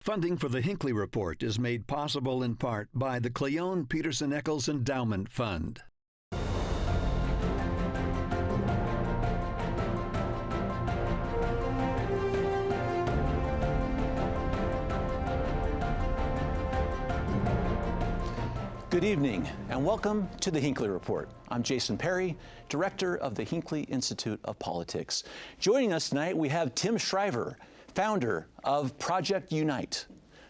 Funding for the Hinckley Report is made possible in part by the Cleone Peterson Eccles Endowment Fund. Good evening and welcome to the Hinckley Report. I'm Jason Perry, Director of the Hinckley Institute of Politics. Joining us tonight we have Tim Shriver, founder of Project Unite,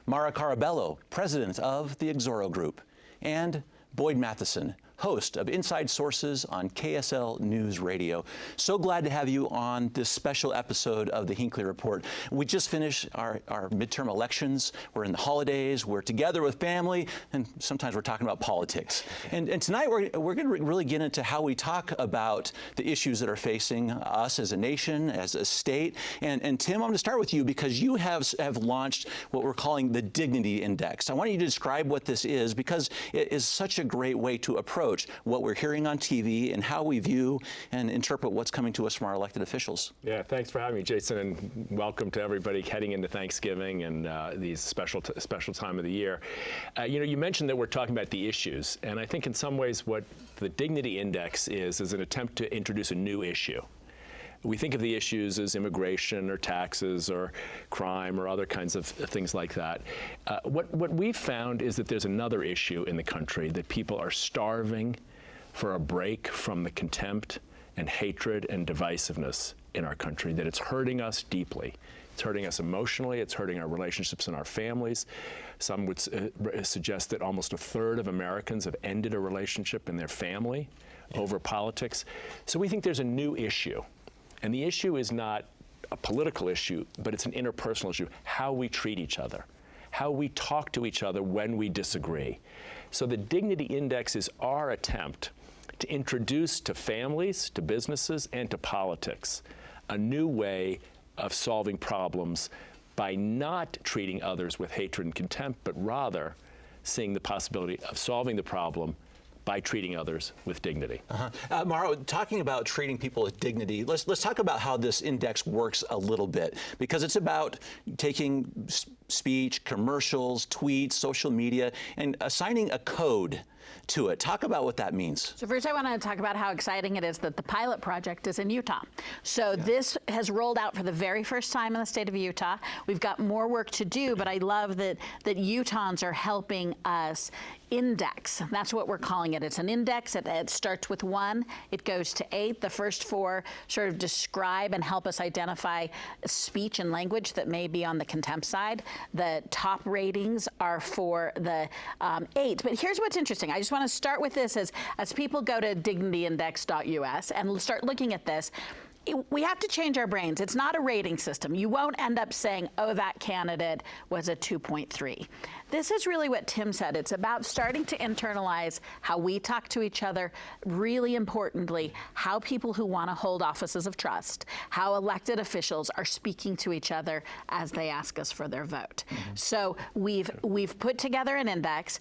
Mara Carabello, president of the Exoro Group, and Boyd Matheson, host of Inside Sources on KSL News Radio. So glad to have you on this special episode of the Hinckley Report. We just finished our midterm elections. We're in the holidays. We're together with family, and sometimes we're talking about politics. And tonight we're going to really get into how we talk about the issues that are facing us as a nation, as a state. And Tim, I'm going to start with you because you have launched what we're calling the Dignity Index. I want you to describe what this is because it is such a great way to approach what we're hearing on TV and how we view and interpret what's coming to us from our elected officials. Yeah, thanks for having me, Jason, and welcome to everybody heading into Thanksgiving and these special time of the year. You mentioned that we're talking about the issues, and I think in some ways what the Dignity Index is an attempt to introduce a new issue. We think of the issues as immigration or taxes or crime or other kinds of things like that. What we've found is that there's another issue in the country, that people are starving for a break from the contempt and hatred and divisiveness in our country, that it's hurting us deeply. It's hurting us emotionally, it's hurting our relationships in our families. Some would suggest that almost a third of Americans have ended a relationship in their family over politics. So we think there's a new issue. And the issue is not a political issue, but it's an interpersonal issue, how we treat each other, how we talk to each other when we disagree. So the Dignity Index is our attempt to introduce to families, to businesses, and to politics a new way of solving problems by not treating others with hatred and contempt, but rather seeing the possibility of solving the problem by treating others with dignity. Mara, talking about treating people with dignity, let's talk about how this index works a little bit, because it's about taking speech, commercials, tweets, social media, and assigning a code to it. Talk about what that means. So first I want to talk about how exciting it is that the pilot project is in Utah. So this has rolled out for the very first time in the state of Utah. We've got more work to do, but I love that Utahns are helping us index. That's what we're calling it. It's an index. It starts with 1. It goes to 8. The first 4 sort of describe and help us identify speech and language that may be on the contempt side. The top ratings are for the 8. But here's what's interesting. I just want to start with this as people go to dignityindex.us and start looking at this. We have to change our brains. It's not a rating system. You won't end up saying, oh, that candidate was a 2.3. This is really what Tim said. It's about starting to internalize how we talk to each other, really importantly, how people who want to hold offices of trust, how elected officials are speaking to each other as they ask us for their vote. So we've put together an index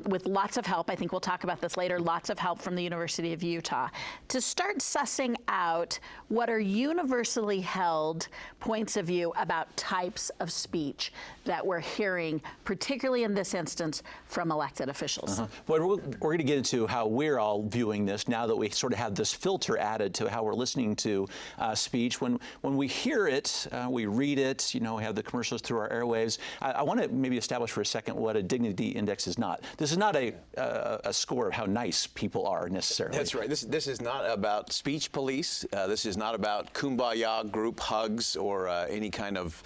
with lots of help. I think we'll talk about this later, lots of help from the University of Utah to start sussing out what are universally held points of view about types of speech that we're hearing, particularly in this instance, from elected officials. Well, we're going to get into how we're all viewing this now that we sort of have this filter added to how we're listening to speech. When we hear it, we read it, we have the commercials through our airwaves. I want to maybe establish for a second what a dignity index is not. This is not a score of how nice people are necessarily. That's right. This is not about speech police. This is not about kumbaya group hugs or any kind of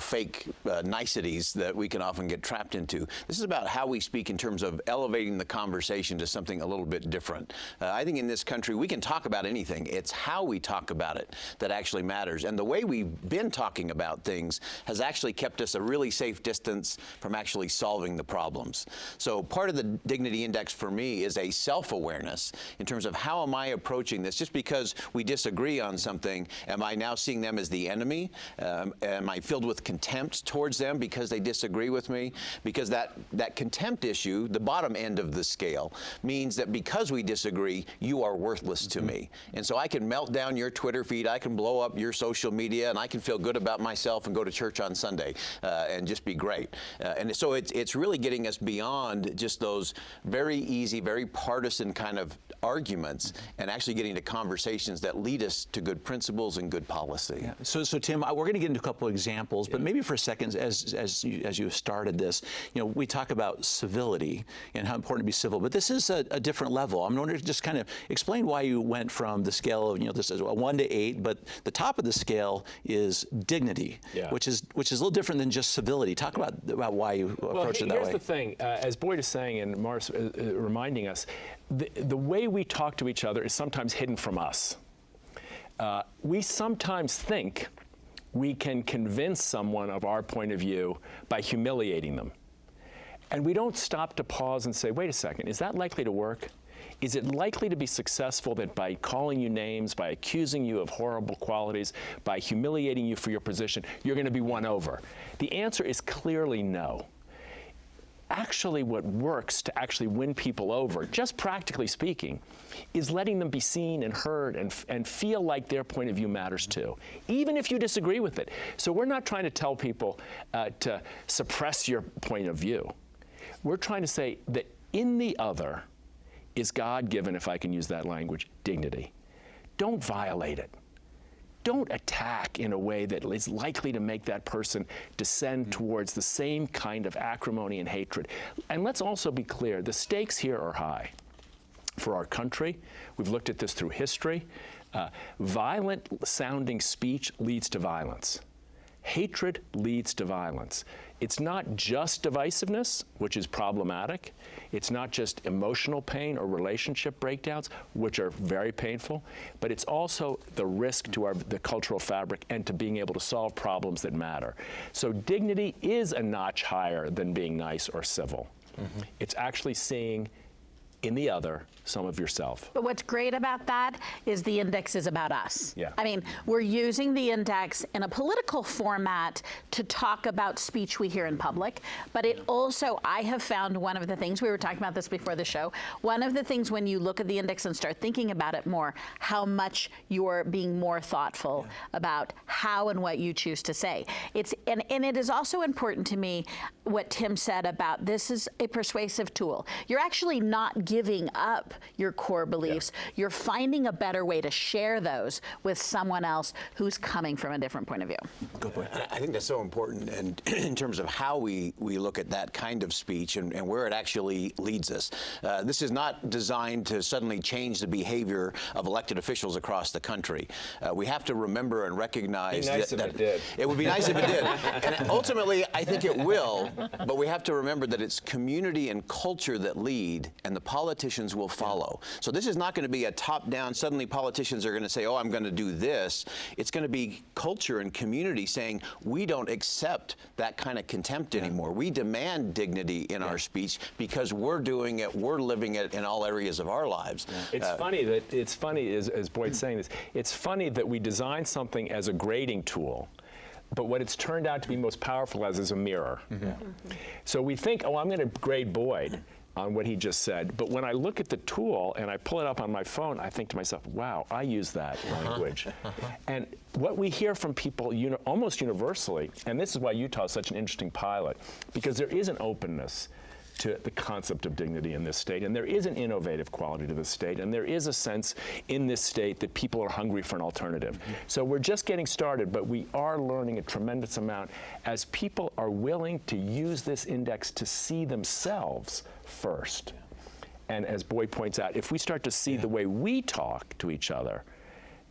fake niceties that we can often get trapped into. This is about how we speak in terms of elevating the conversation to something a little bit different. I think in this country we can talk about anything. It's how we talk about it that actually matters. And the way we've been talking about things has actually kept us a really safe distance from actually solving the problems. So part of the Dignity Index for me is a self-awareness in terms of how am I approaching this. Just because we disagree on something, am I now seeing them as the enemy? Am I filled with contempt towards them because they disagree with me? because that contempt issue, the bottom end of the scale, means that because we disagree, you are worthless to me. And so I can melt down your Twitter feed, I can blow up your social media, and I can feel good about myself and go to church on Sunday and just be great. And so it's really getting us beyond just those very easy, very partisan kind of arguments, and actually getting to conversations that lead us to good principles and good policy. Yeah. So Tim, we're going to get into a couple of examples, but maybe for a second, as you have started this, we talk about civility and how important to be civil, but this is a different level. I'm wondering, just kind of explain why you went from the scale of, this is a 1 to 8, but the top of the scale is dignity, which is a little different than just civility. Talk about why you approach it that way. Here's the thing, as Boyd is saying, and Mars reminding us, the way we talk to each other is sometimes hidden from us. We sometimes think we can convince someone of our point of view by humiliating them. And we don't stop to pause and say, wait a second, is that likely to work? Is it likely to be successful that by calling you names, by accusing you of horrible qualities, by humiliating you for your position, you're going to be won over? The answer is clearly no. Actually, what works to actually win people over, just practically speaking, is letting them be seen and heard and feel like their point of view matters too, even if you disagree with it. So we're not trying to tell people to suppress your point of view. We're trying to say that in the other is God-given, if I can use that language, dignity. Don't violate it. Don't attack in a way that is likely to make that person descend towards the same kind of acrimony and hatred. And let's also be clear, the stakes here are high. For our country, we've looked at this through history. Violent-sounding speech leads to violence. Hatred leads to violence. It's not just divisiveness, which is problematic. It's not just emotional pain or relationship breakdowns, which are very painful, but it's also the risk to the cultural fabric and to being able to solve problems that matter. So dignity is a notch higher than being nice or civil. It's actually seeing in the other some of yourself. But what's great about that is the index is about us. Yeah. I mean, we're using the index in a political format to talk about speech we hear in public, but it also, I have found one of the things, we were talking about this before the show, one of the things when you look at the index and start thinking about it more, how much you're being more thoughtful about how and what you choose to say. And it is also important to me what Tim said about this is a persuasive tool. You're actually not giving up your core beliefs. You're finding a better way to share those with someone else who's coming from a different point of view. Good point. I think that's so important, and in terms of how we look at that kind of speech and where it actually leads us. This is not designed to suddenly change the behavior of elected officials across the country. We have to remember and recognize that it did. It would be nice if it did. And ultimately, I think it will, but we have to remember that it's community and culture that lead, and the politicians will follow. So this is not going to be a top-down, suddenly politicians are going to say, oh, I'm going to do this. It's going to be culture and community saying, we don't accept that kind of contempt anymore. We demand dignity in our speech because we're doing it, we're living it in all areas of our lives. It's funny, as Boyd's saying this, it's funny that we design something as a grading tool, but what it's turned out to be most powerful as is a mirror. So we think, oh, I'm going to grade Boyd on what he just said, but when I look at the tool and I pull it up on my phone, I think to myself, wow, I use that language. And what we hear from people almost universally, and this is why Utah is such an interesting pilot, because there is an openness to the concept of dignity in this state, and there is an innovative quality to this state, and there is a sense in this state that people are hungry for an alternative. So we're just getting started, but we are learning a tremendous amount as people are willing to use this index to see themselves first. And as Boyd points out, if we start to see the way we talk to each other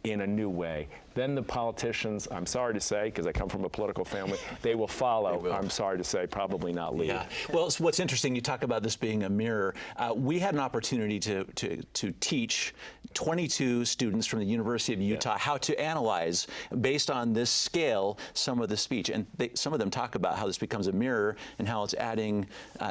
in a new way, then the politicians, I'm sorry to say, because I come from a political family, they will follow. I'm sorry to say, probably not lead. Yeah. Well, what's interesting, you talk about this being a mirror. We had an opportunity to teach 22 students from the University of Utah how to analyze, based on this scale, some of the speech. And some of them talk about how this becomes a mirror and how it's adding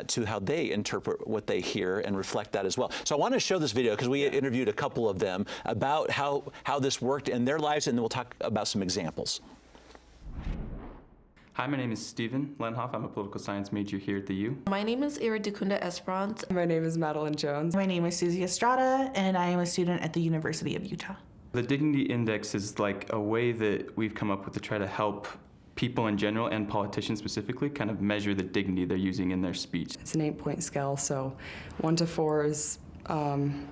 to how they interpret what they hear and reflect that as well. So I want to show this video because we interviewed a couple of them about how this worked in their lives, and then we'll talk about some examples. Hi, my name is Steven Lenhoff. I'm a political science major here at the U. My name is Iridikunda Esperance. My name is Madeline Jones. My name is Susie Estrada, and I am a student at the University of Utah. The Dignity Index is like a way that we've come up with to try to help people in general and politicians specifically kind of measure the dignity they're using in their speech. It's an 8-point scale, so 1 to 4 is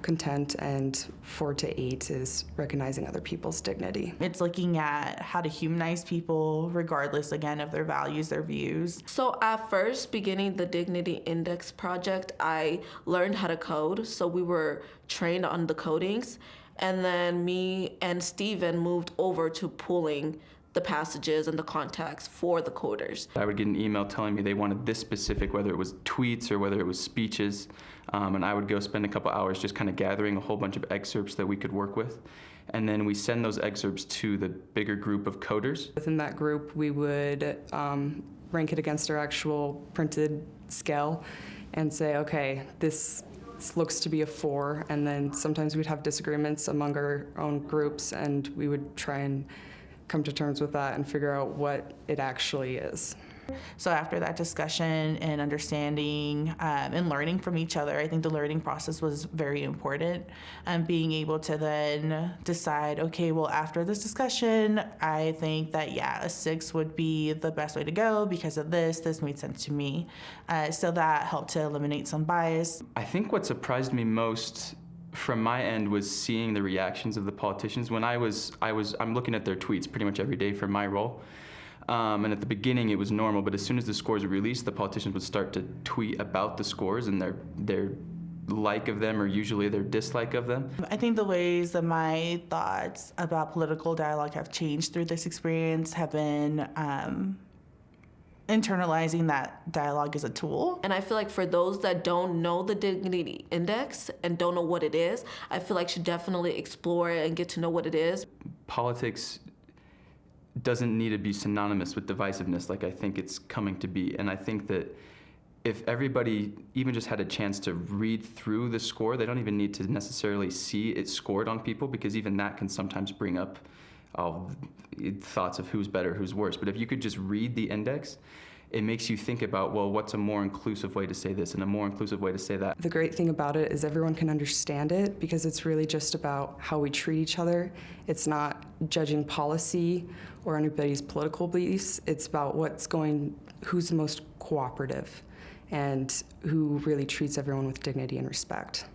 content, and 4 to 8 is recognizing other people's dignity. It's looking at how to humanize people regardless, again, of their values, their views. So at first, beginning the Dignity Index project, I learned how to code. So we were trained on the codings. And then me and Steven moved over to pulling the passages and the context for the coders. I would get an email telling me they wanted this specific, whether it was tweets or whether it was speeches, and I would go spend a couple hours just kind of gathering a whole bunch of excerpts that we could work with. And then we send those excerpts to the bigger group of coders. Within that group, we would rank it against our actual printed scale and say, okay, this looks to be a 4, and then sometimes we'd have disagreements among our own groups, and we would try and come to terms with that and figure out what it actually is. So after that discussion and understanding and learning from each other, I think the learning process was very important. Being able to then decide, okay, well, after this discussion, I think that, yeah, a 6 would be the best way to go because of this. This made sense to me. So that helped to eliminate some bias. I think what surprised me most from my end was seeing the reactions of the politicians. When I'm looking at their tweets pretty much every day for my role. And at the beginning it was normal, but as soon as the scores were released, the politicians would start to tweet about the scores and their like of them or usually their dislike of them. I think the ways that my thoughts about political dialogue have changed through this experience have been internalizing that dialogue as a tool. And I feel like for those that don't know the Dignity Index and don't know what it is, I feel like should definitely explore it and get to know what it is. Politics doesn't need to be synonymous with divisiveness like I think it's coming to be. And I think that if everybody even just had a chance to read through the score, they don't even need to necessarily see it scored on people, because even that can sometimes bring up thoughts of who's better, who's worse. But if you could just read the index, it makes you think about, well, what's a more inclusive way to say this and a more inclusive way to say that. The great thing about it is everyone can understand it because it's really just about how we treat each other. It's not judging policy or anybody's political beliefs. It's about who's the most cooperative and who really treats everyone with dignity and respect.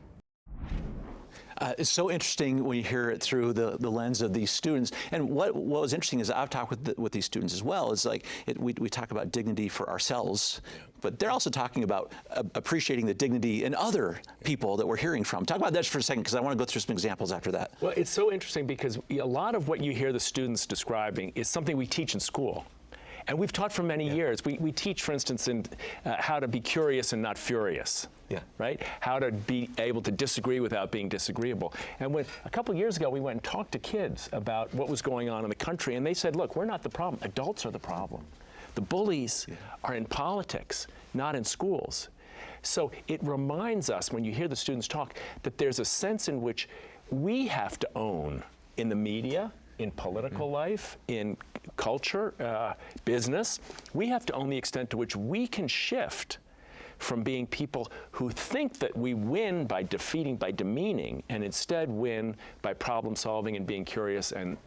It's so interesting when you hear it through the lens of these students. And what was interesting is I've talked with these students as well. It's like we talk about dignity for ourselves, but they're also talking about appreciating the dignity in other people that we're hearing from. Talk about that just for a second, because I want to go through some examples after that. Well, it's so interesting because a lot of what you hear the students describing is something we teach in school. And we've taught for many years. We teach, for instance, in how to be curious and not furious. Yeah. Right? How to be able to disagree without being disagreeable. And a couple years ago, we went and talked to kids about what was going on in the country, and they said, look, we're not the problem. Adults are the problem. The bullies are in politics, not in schools. So it reminds us, when you hear the students talk, that there's a sense in which we have to own in the media, in political life, in culture, business, we have to own the extent to which we can shift from being people who think that we win by defeating, by demeaning, and instead win by problem solving and being curious and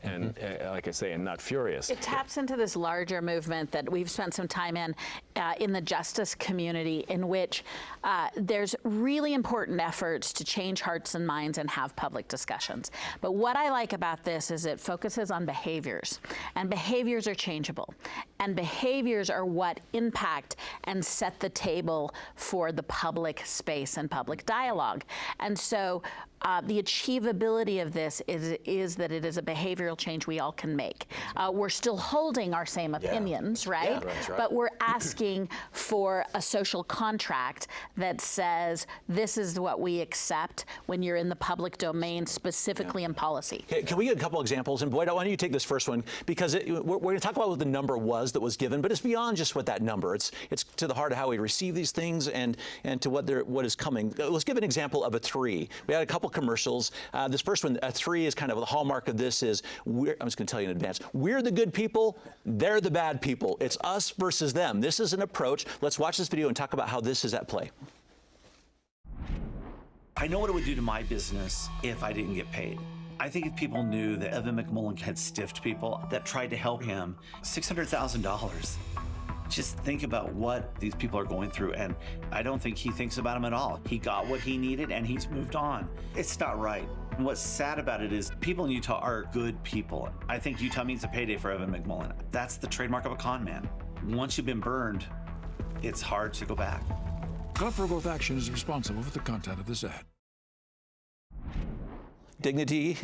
like I say, and not furious. It taps into this larger movement that we've spent some time in the justice community, in which there's really important efforts to change hearts and minds and have public discussions. But what I like about this is it focuses on behaviors, and behaviors are changeable, and behaviors are what impact and set the table for the public space and public dialogue. And so the achievability of this is that it is a behavioral change we all can make. We're still holding our same opinions, right? Yeah, that's right. But we're asking for a social contract that says this is what we accept when you're in the public domain, specifically in policy. Can we get a couple examples? And Boyd, why don't you take this first one? Because we're going to talk about what the number was that was given, but it's beyond just what that number. It's to the heart of how we receive these things. things and to what is coming. Let's give an example of a 3. We had a couple commercials. This first one, a 3, is kind of the hallmark of this is, I'm just going to tell you in advance, we're the good people, they're the bad people. It's us versus them. This is an approach. Let's watch this video and talk about how this is at play. I know what it would do to my business if I didn't get paid. I think if people knew that Evan McMullen had stiffed people that tried to help him, $600,000. Just think about what these people are going through, and I don't think he thinks about them at all. He got what he needed, and he's moved on. It's not right. And what's sad about it is people in Utah are good people. I think Utah means a payday for Evan McMullen. That's the trademark of a con man. Once you've been burned, it's hard to go back. Cut for Growth Action is responsible for the content of this ad. Dignity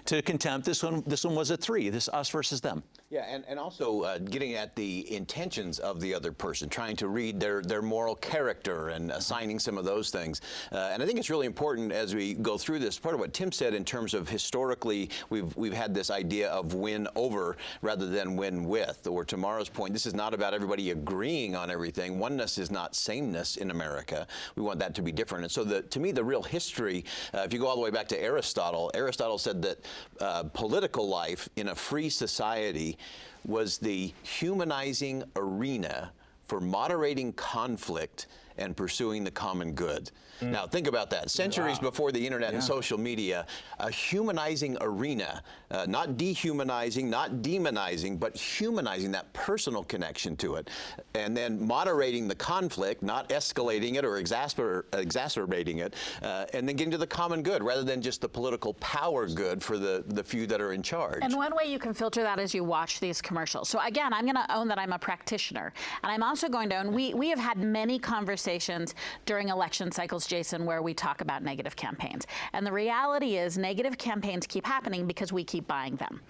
to contempt. This one was a 3. This us versus them. Yeah, and also getting at the intentions of the other person, trying to read their moral character and assigning some of those things. And I think it's really important as we go through this, part of what Tim said in terms of historically we've had this idea of win over rather than win with, or to Mara's point, this is not about everybody agreeing on everything. Oneness is not sameness in America. We want that to be different. And so to me, the real history, if you go all the way back to Aristotle said that political life in a free society was the humanizing arena for moderating conflict and pursuing the common good. Now think about that. Centuries before the internet and social media, a humanizing arena, not dehumanizing, not demonizing, but humanizing, that personal connection to it. And then moderating the conflict, not escalating it or exacerbating it, and then getting to the common good rather than just the political power good for the few that are in charge. And one way you can filter that is you watch these commercials. So again, I'm going to own that I'm a practitioner. And I'm also going to own, we have had many conversations during election cycles, Jason, where we talk about negative campaigns. And the reality is negative campaigns keep happening because we keep buying them.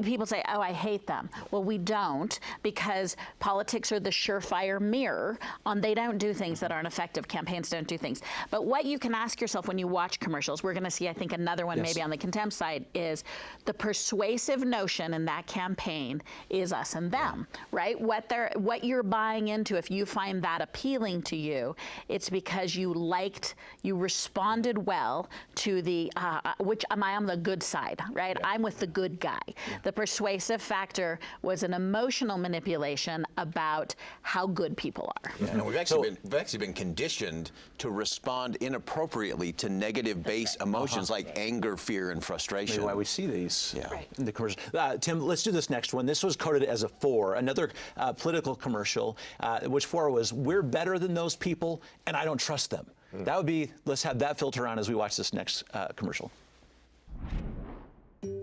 People say, oh, I hate them. Well, we don't, because politics are the surefire mirror on they don't do things that aren't effective. Campaigns don't do things. But what you can ask yourself when you watch commercials, we're going to see, I think, another one maybe on the contempt side, is the persuasive notion in that campaign is us and them, right? What you're buying into, if you find that appealing to you, it's because you responded well to the, which am I on the good side, right? I'm with the good guy. The persuasive factor was an emotional manipulation about how good people are. And we've actually been conditioned to respond inappropriately to negative base emotions like anger, fear, and frustration. Maybe why we see these in the commercials. Tim, let's do this next one. This was coded as a 4, another political commercial, which 4 was, we're better than those people, and I don't trust them. That would be, let's have that filter on as we watch this next commercial.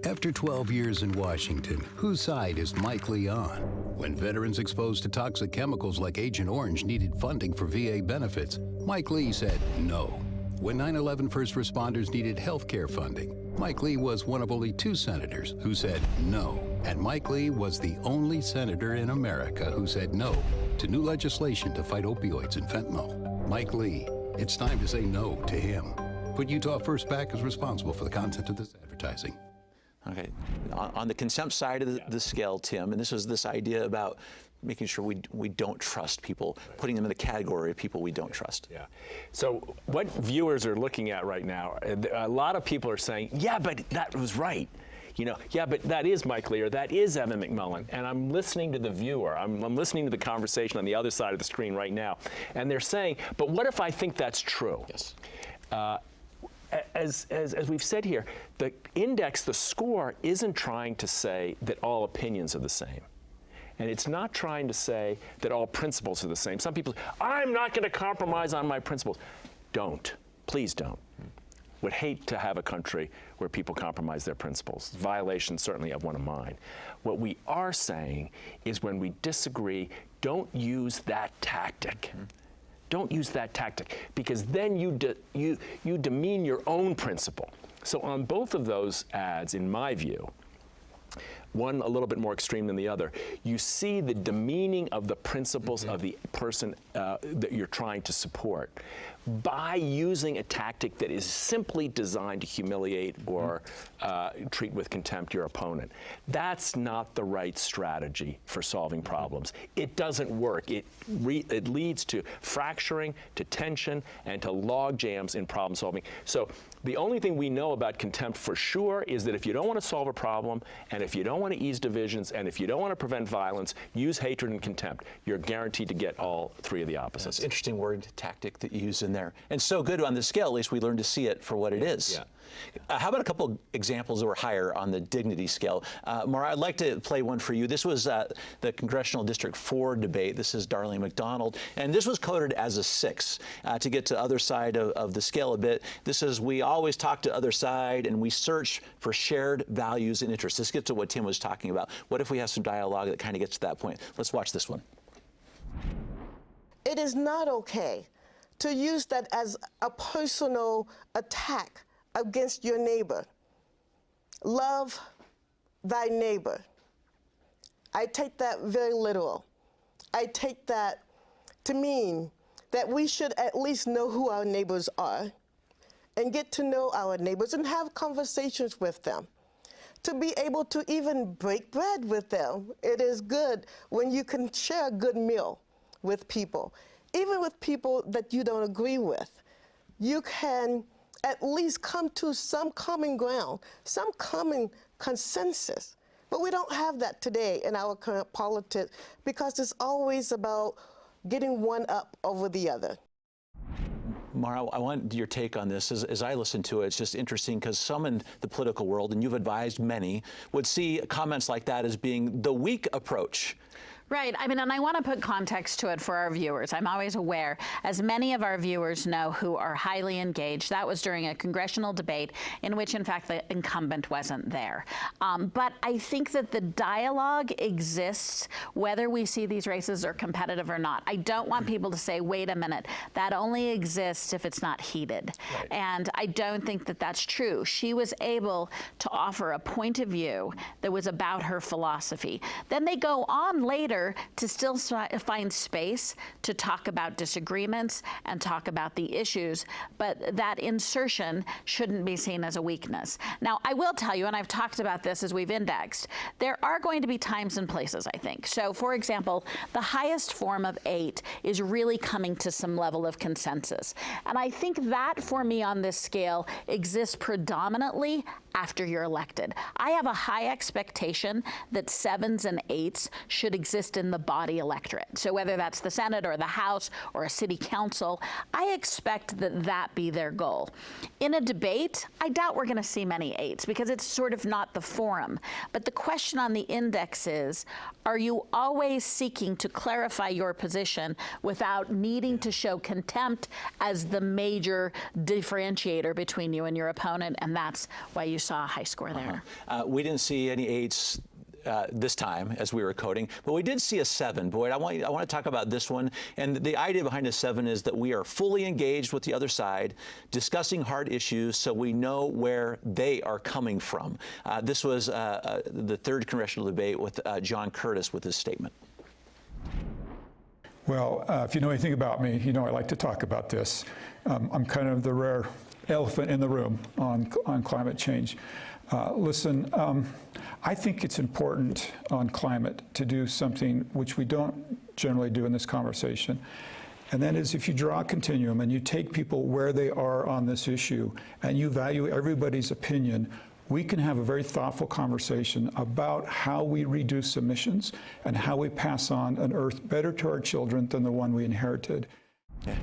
After 12 years in Washington, whose side is Mike Lee on? When veterans exposed to toxic chemicals like Agent Orange needed funding for VA benefits, Mike Lee said no. When 9/11 first responders needed health care funding, Mike Lee was one of only 2 senators who said no. And Mike Lee was the only senator in America who said no to new legislation to fight opioids and fentanyl. Mike Lee, it's time to say no to him. Put Utah First PAC is responsible for the content of this advertising. Okay, on the contempt side of the scale, Tim, and this was this idea about making sure we don't trust people, putting them in the category of people we don't trust. Yeah. So what viewers are looking at right now, a lot of people are saying, yeah, but that was right. You know, yeah, but that is Mike Lee, or that is Evan McMullen. And I'm listening to the viewer. I'm listening to the conversation on the other side of the screen right now. And they're saying, but what if I think that's true? Yes. As we've said here, the index, the score, isn't trying to say that all opinions are the same. And it's not trying to say that all principles are the same. Some people say, I'm not going to compromise on my principles. Don't. Please don't. Would hate to have a country where people compromise their principles. Violation certainly of one of mine. What we are saying is when we disagree, don't use that tactic. Don't use that tactic, because then you demean your own principle. So on both of those ads, in my view, one a little bit more extreme than the other, you see the demeaning of the principles of the person that you're trying to support by using a tactic that is simply designed to humiliate or treat with contempt your opponent. That's not the right strategy for solving problems. It doesn't work. It leads to fracturing, to tension, and to log jams in problem solving. So the only thing we know about contempt for sure is that if you don't want to solve a problem, and if you don't want to ease divisions, and if you don't want to prevent violence, use hatred and contempt. You're guaranteed to get all three of the opposites. That's interesting word, tactic, that you use in there. And so good on the scale, at least we learn to see it for what it is. Yeah. How about a couple examples that were higher on the dignity scale? Mara, I'd like to play one for you. This was the Congressional District 4 debate. This is Darlene McDonald, and this was coded as a 6. To get to the other side of the scale a bit, this is, we always talk to other side and we search for shared values and interests. This gets to what Tim was talking about. What if we have some dialogue that kind of gets to that point? Let's watch this one. It is not okay to use that as a personal attack against your neighbor. Love thy neighbor. I take that very literal. I take that to mean that we should at least know who our neighbors are and get to know our neighbors and have conversations with them. To be able to even break bread with them. It is good when you can share a good meal with people. Even with people that you don't agree with. You can at least come to some common ground, some common consensus. But we don't have that today in our current politics because it's always about getting one up over the other. Mara, I want your take on this. As I listen to it, it's just interesting because some in the political world, and you've advised many, would see comments like that as being the weak approach. Right. I mean, and I want to put context to it for our viewers. I'm always aware, as many of our viewers know who are highly engaged, that was during a congressional debate in which, in fact, the incumbent wasn't there. But I think that the dialogue exists whether we see these races are competitive or not. I don't want people to say, wait a minute, that only exists if it's not heated. Right. And I don't think that that's true. She was able to offer a point of view that was about her philosophy. Then they go on later to still find space to talk about disagreements and talk about the issues, but that insertion shouldn't be seen as a weakness. Now, I will tell you, and I've talked about this as we've indexed, there are going to be times and places, I think. So, for example, the highest form of 8 is really coming to some level of consensus. And I think that, for me, on this scale, exists predominantly after you're elected. I have a high expectation that 7s and 8s should exist in the body electorate. So whether that's the Senate or the House or a city council, I expect that that be their goal. In a debate, I doubt we're going to see many 8s because it's sort of not the forum. But the question on the index is, are you always seeking to clarify your position without needing to show contempt as the major differentiator between you and your opponent? And that's why you saw a high score there. We didn't see any 8s this time as we were coding, but we did see a 7. Boyd, I want to talk about this one. And the idea behind a 7 is that we are fully engaged with the other side, discussing hard issues so we know where they are coming from. This was the 3rd congressional debate with John Curtis with his statement. Well, if you know anything about me, you know I like to talk about this. I'm kind of the rare elephant in the room on climate change. Listen, I think it's important on climate to do something which we don't generally do in this conversation. And that is, if you draw a continuum and you take people where they are on this issue and you value everybody's opinion, we can have a very thoughtful conversation about how we reduce emissions and how we pass on an Earth better to our children than the one we inherited. Yeah.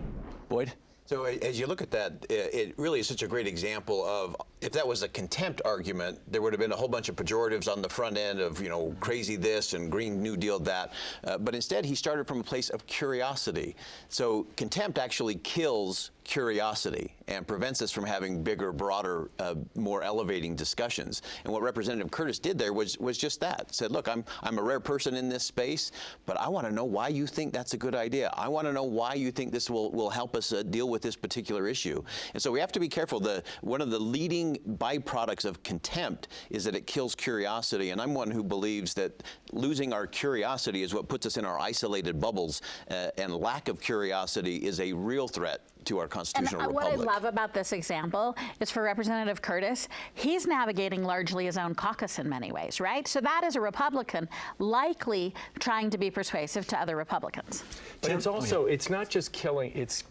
Boyd? So as you look at that, it really is such a great example of, if that was a contempt argument, there would have been a whole bunch of pejoratives on the front end of, you know, crazy this and Green New Deal that. But instead, he started from a place of curiosity. So contempt actually kills curiosity and prevents us from having bigger, broader, more elevating discussions. And what Representative Curtis did there was just that. Said, look, I'm a rare person in this space, but I want to know why you think that's a good idea. I want to know why you think this will help us deal with this particular issue. And so we have to be careful. One of the leading main byproducts of contempt is that it kills curiosity, and I'm one who believes that losing our curiosity is what puts us in our isolated bubbles, and lack of curiosity is a real threat to our constitutional republic. What I love about this example is for Representative Curtis, he's navigating largely his own caucus in many ways, right? So that is a Republican likely trying to be persuasive to other Republicans. But it's also, it's not just killing, it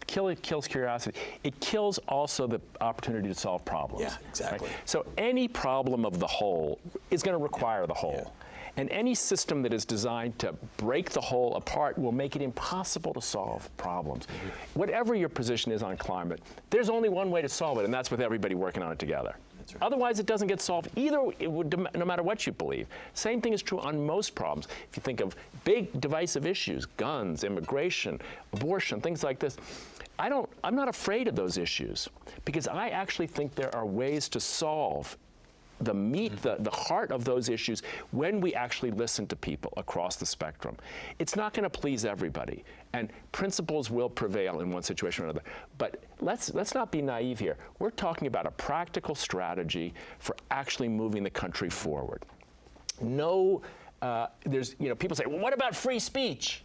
kills curiosity. It kills also the opportunity to solve problems. Yeah, exactly. Right? So any problem of the whole is going to require the whole. Yeah. And any system that is designed to break the whole apart will make it impossible to solve problems. Mm-hmm. Whatever your position is on climate, there's only one way to solve it, and that's with everybody working on it together. That's right. Otherwise, it doesn't get solved either, no matter what you believe. Same thing is true on most problems. If you think of big divisive issues, guns, immigration, abortion, things like this, I'm not afraid of those issues because I actually think there are ways to solve the meat, the heart of those issues when we actually listen to people across the spectrum. It's not going to please everybody, and principles will prevail in one situation or another. But let's not be naive here. We're talking about a practical strategy for actually moving the country forward. No, there's, people say, well, what about free speech?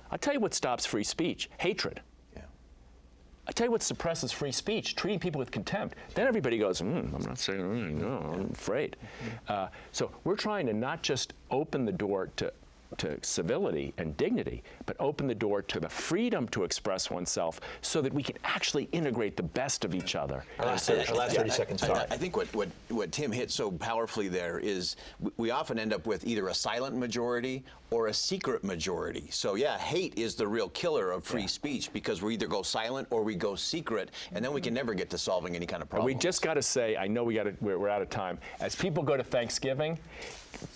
I'll tell you what stops free speech: hatred. I tell you what suppresses free speech: treating people with contempt. Then everybody goes, I'm not saying anything, no, I'm afraid. So we're trying to not just open the door to civility and dignity, but open the door to the freedom to express oneself so that we can actually integrate the best of each other. Our last 30 seconds. I think what Tim hit so powerfully there is we often end up with either a silent majority or a secret majority. So yeah, hate is the real killer of free speech because we either go silent or we go secret, and then we can never get to solving any kind of problem. We just got to say, I know we're out of time. As people go to Thanksgiving,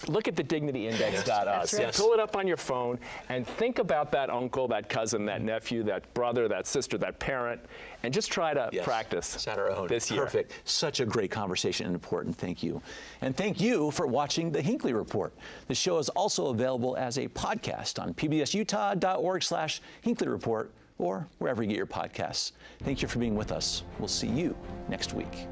look at the dignityindex.us. Yes. Pull it up on your phone and think about that uncle, that cousin, that nephew, that brother, that sister, that parent, and just try to practice this year. Perfect. Such a great conversation and important. Thank you. And thank you for watching the Hinckley Report. The show is also available as a podcast on pbsutah.org/Hinckley Report or wherever you get your podcasts. Thank you for being with us. We'll see you next week.